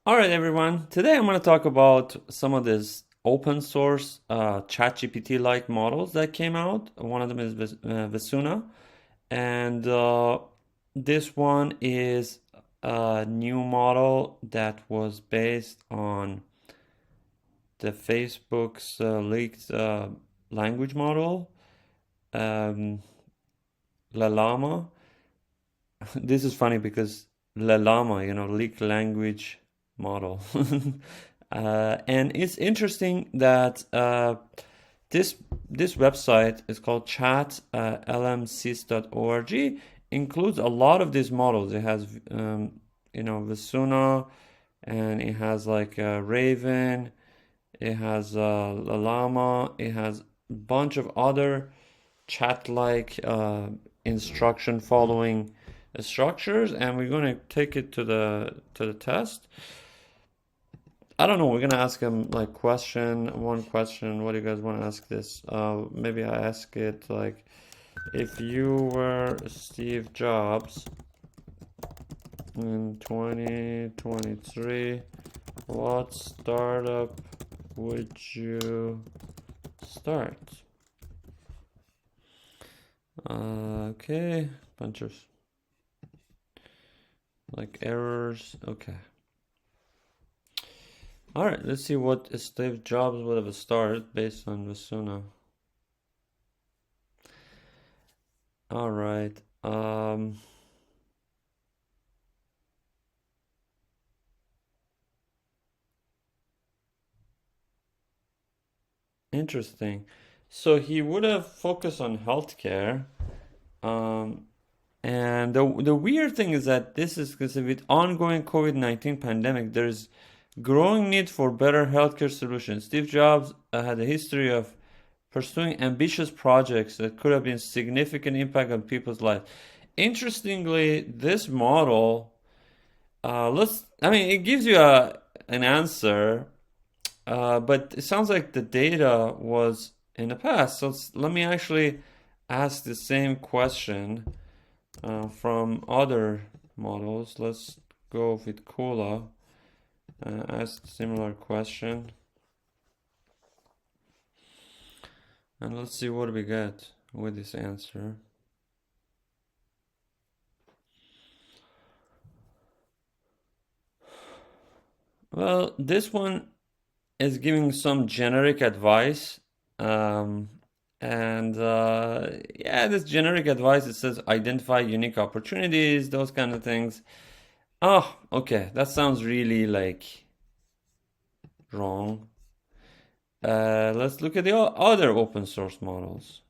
All right, everyone. Today I'm going to talk about some of these open source ChatGPT-like models that came out. One of them is Visuna, and this one is a new model that was based on the Facebook's leaked language model, um, Llama. This is funny because Llama, leaked language model. And it's interesting that this this website is called chatlmsys.org, includes a lot of these models. It has Visuna, and it has like Raven, it has Llama, it has a bunch of other chat-like instruction following structures, and we're going to take it to the test. I don't know. We're gonna ask him like one question. What do you guys want to ask this? Maybe I ask it like, if you were Steve Jobs in 2023, what startup would you start? Okay, bunch of like errors. Okay. All right, let's see what Steve Jobs would have started based on Visuna. All right. Interesting. So he would have focused on healthcare. Um, and the weird thing is that this is because with ongoing COVID-19 pandemic, there's growing need for better healthcare solutions. Steve Jobs had a history of pursuing ambitious projects that could have been significant impact on people's lives. Interestingly, this model, it gives you an answer, but it sounds like the data was in the past. So let me actually ask the same question from other models. Let's go with Kula. Ask similar question. And let's see what we get with this answer. Well, this one is giving some generic advice. And yeah, this generic advice, it says identify unique opportunities, those kind of things. Oh, okay. That sounds really like wrong. Let's look at the other open source models.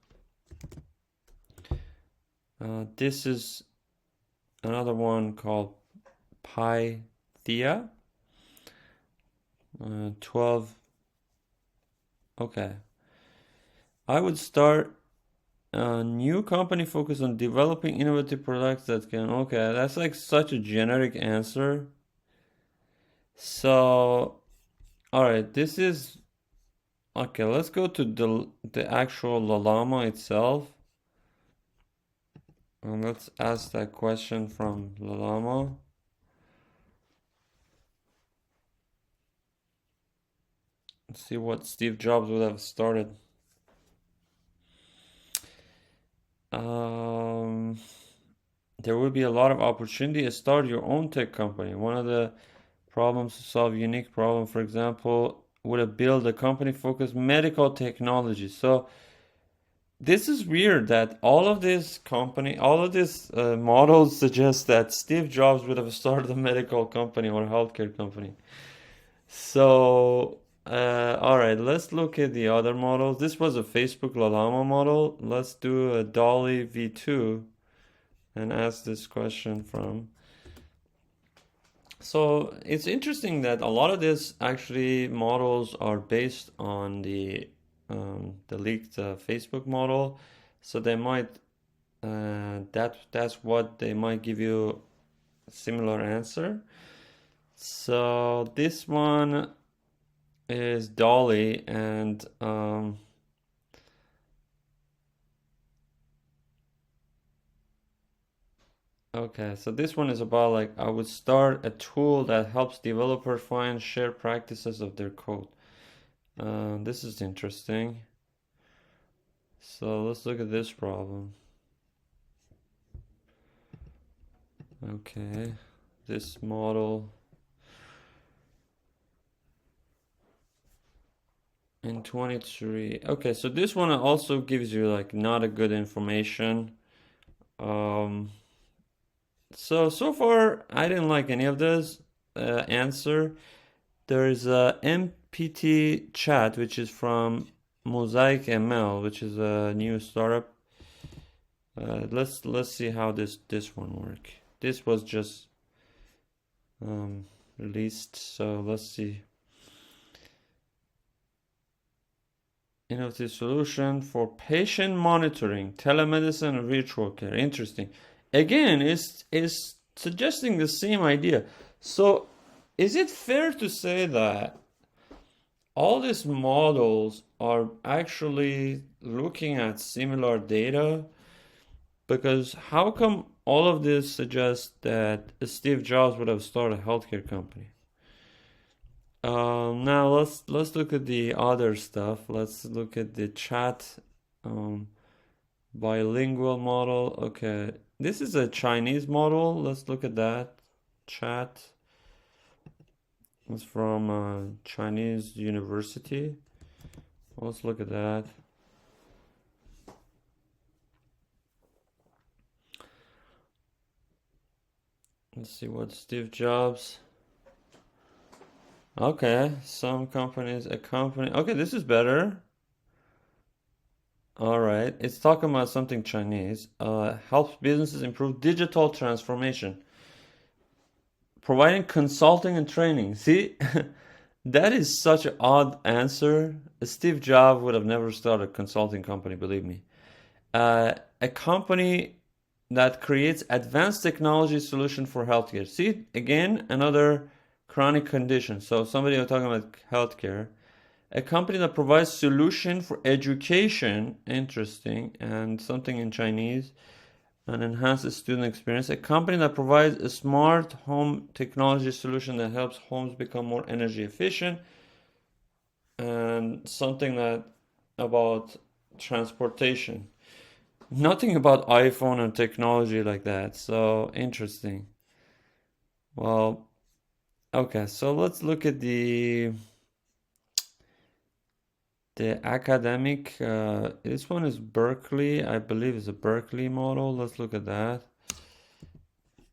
This is another one called Pythia. 12. Okay. I would start a new company focused on developing innovative products that can. Okay, that's like such a generic answer. So, all right, this is okay. Let's go to the actual Llama itself, and let's ask that question from Llama. Let's see what Steve Jobs would have started. There will be a lot of opportunity to start your own tech company. One of the problems to solve unique problem, for example, would have built a company focused medical technology. So this is weird that all of these models suggest that Steve Jobs would have started a medical company or a healthcare company. So, all right, let's look at the other models. This was a Facebook Llama model. Let's do a Dolly V2 and ask this question from. So it's interesting that a lot of these actually models are based on the leaked Facebook model. So they might that's what they might give you a similar answer. So this one is Dolly, and Okay, so this one is about like I would start a tool that helps developers find shared practices of their code. This is interesting. So let's look at this problem. Okay, this model in 23. Okay, so this one also gives you like not a good information. Um, so far I didn't like any of this answer. There is a MPT chat which is from Mosaic ML, which is a new startup. Let's see how this one work. This was just released, so let's see. Innovative solution for patient monitoring, telemedicine, and virtual care. Interesting. Again, is suggesting the same idea. So, is it fair to say that all these models are actually looking at similar data? Because how come all of this suggests that Steve Jobs would have started a healthcare company? Now let's look at the other stuff. Let's look at the chat bilingual model. Okay, this is a Chinese model. Let's look at that. Chat. It's from a Chinese university. Let's look at that. Let's see what Steve Jobs. Okay, some companies, a company. Okay, this is better. All right, it's talking about something Chinese. Helps businesses improve digital transformation, providing consulting and training. See, that is such an odd answer. Steve Jobs would have never started a consulting company, believe me. A company that creates advanced technology solution for healthcare. See, again, another chronic condition. So somebody are talking about healthcare. A company that provides solution for education, interesting, and something in Chinese, and enhances student experience. A company that provides a smart home technology solution that helps homes become more energy efficient, and something that about transportation. Nothing about iPhone and technology like that. So interesting. Well, okay, so let's look at the academic. This one is Berkeley. I believe it's a Berkeley model. Let's look at that.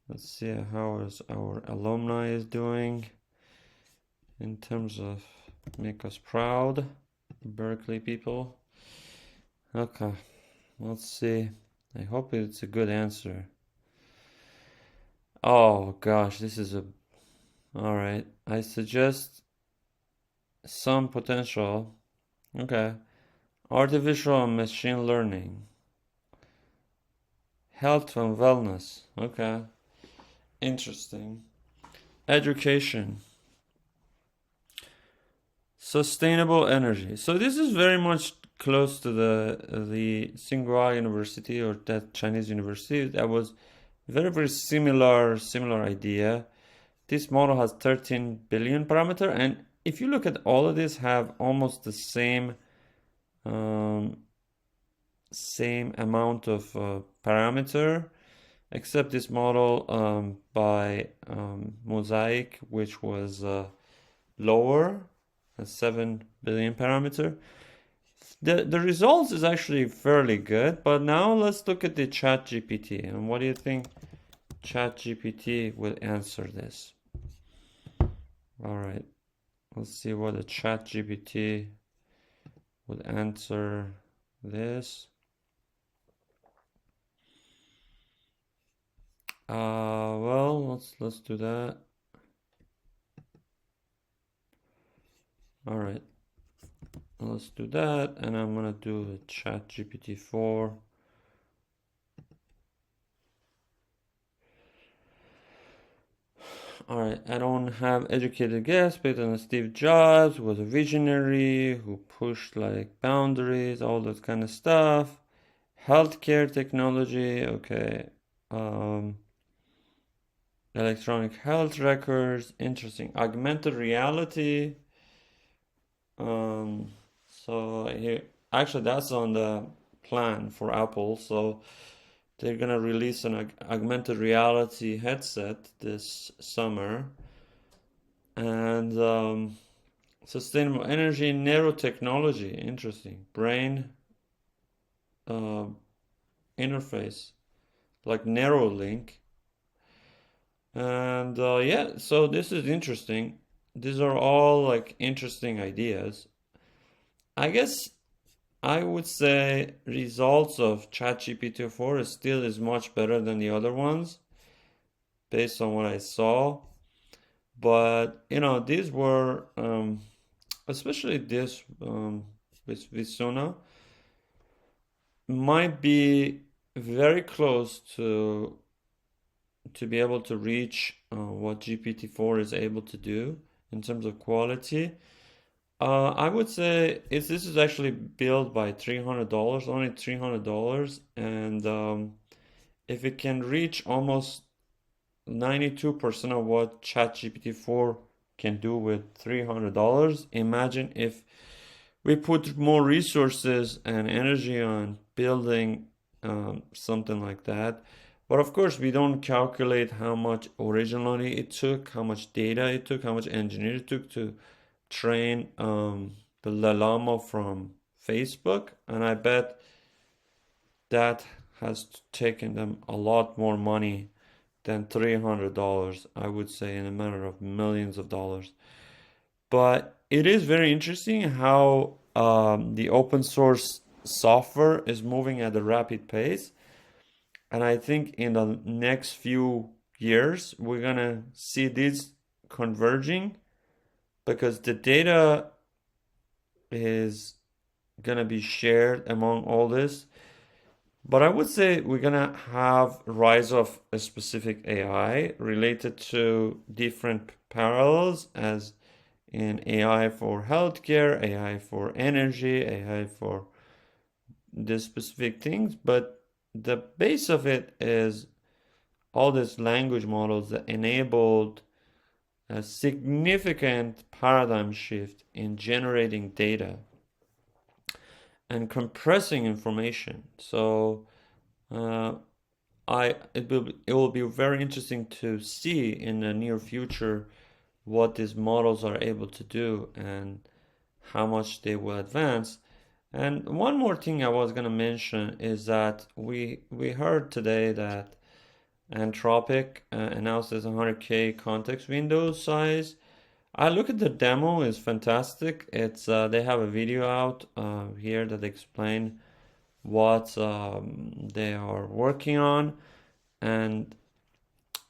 Let's see how is our alumni is doing in terms of make us proud, Berkeley people. Okay, let's see. I hope it's a good answer. Oh gosh, this is a all right. I suggest some potential. Okay. Artificial and machine learning. Health and wellness. Okay. Interesting. Education. Sustainable energy. So this is very much close to the Tsinghua University or that Chinese university. That was very similar idea. This model has 13 billion parameter, and if you look at all of this, have almost the um, same amount of parameter, except this model by Mosaic, which was lower, a 7 billion parameter. The results is actually fairly good, but now let's look at the ChatGPT. And what do you think ChatGPT will answer this? All right, let's see what the ChatGPT would answer this. Well, let's do that. All right, let's do that, and I'm gonna do the ChatGPT 4. All right, I don't have educated guess based on Steve Jobs, who was a visionary who pushed like boundaries, all that kind of stuff. Healthcare technology, okay. Um, Electronic health records, interesting. Augmented reality. Um, so here, actually, that's on the plan for Apple. So they're gonna release an augmented reality headset this summer, and sustainable energy, nanotechnology, interesting. Brain uh, interface, like Neuralink. And yeah, so this is interesting. These are all like interesting ideas. I guess I would say results of ChatGPT 4 is still is much better than the other ones based on what I saw. But you know, these were especially this with Visuna might be very close to be able to reach what GPT-4 is able to do in terms of quality. I would say this is actually built by $300, only $300, and if it can reach almost 92% of what ChatGPT 4 can do with $300, imagine if we put more resources and energy on building something like that. But of course, we don't calculate how much originally it took, how much data it took, how much engineering it took to train the llama from Facebook. And I bet that has taken them a lot more money than $300, I would say, in a matter of millions of dollars. But it is very interesting how the open source software is moving at a rapid pace. And I think in the next few years, we're going to see this converging because the data is going to be shared among all this. But I would say we're going to have rise of a specific AI related to different parallels as in AI for healthcare, AI for energy, AI for the specific things, but the base of it is all these language models that enabled a significant paradigm shift in generating data and compressing information. So uh, it will be very interesting to see in the near future what these models are able to do and how much they will advance. And one more thing I was going to mention is that we heard today that Anthropic announced as 100K context window size. I look at the demo; is fantastic. It's they have a video out here that explain what they are working on, and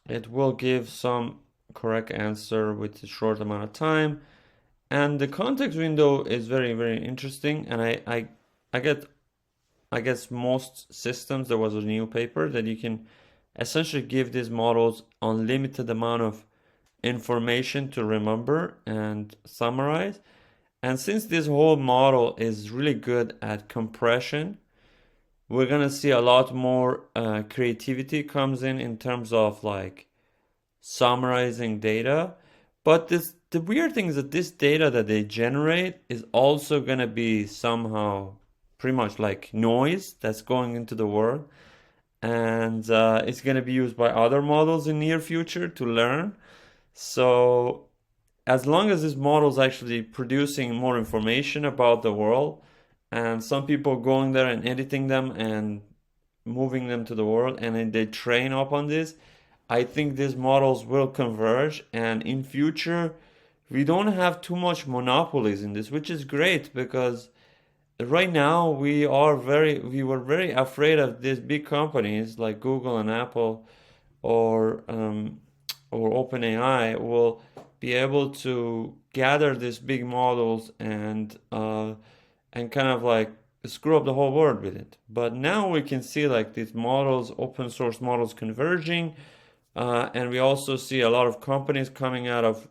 it will give some correct answer with a short amount of time. And the context window is very, very interesting. And I get, I guess most systems, there was a new paper that you can essentially give these models unlimited amount of information to remember and summarize. And since this whole model is really good at compression, we're gonna see a lot more creativity comes in terms of like summarizing data. But the weird thing is that this data that they generate is also gonna be somehow pretty much like noise that's going into the world, and it's gonna be used by other models in near future to learn. So as long as this model is actually producing more information about the world, and some people going there and editing them and moving them to the world, and then they train up on this, I think these models will converge, and in future we don't have too much monopolies in this, which is great because right now we were very afraid of these big companies like Google and Apple or OpenAI will be able to gather these big models and kind of like screw up the whole world with it. But now we can see like these models, open source models converging, and we also see a lot of companies coming out of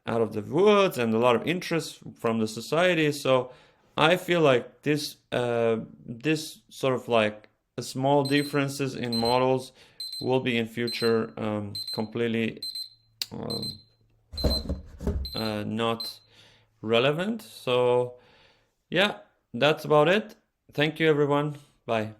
the woods and a lot of interest from the society. So I feel like this sort of like small differences in models will be in future completely not relevant. So yeah, that's about it. Thank you, everyone. Bye.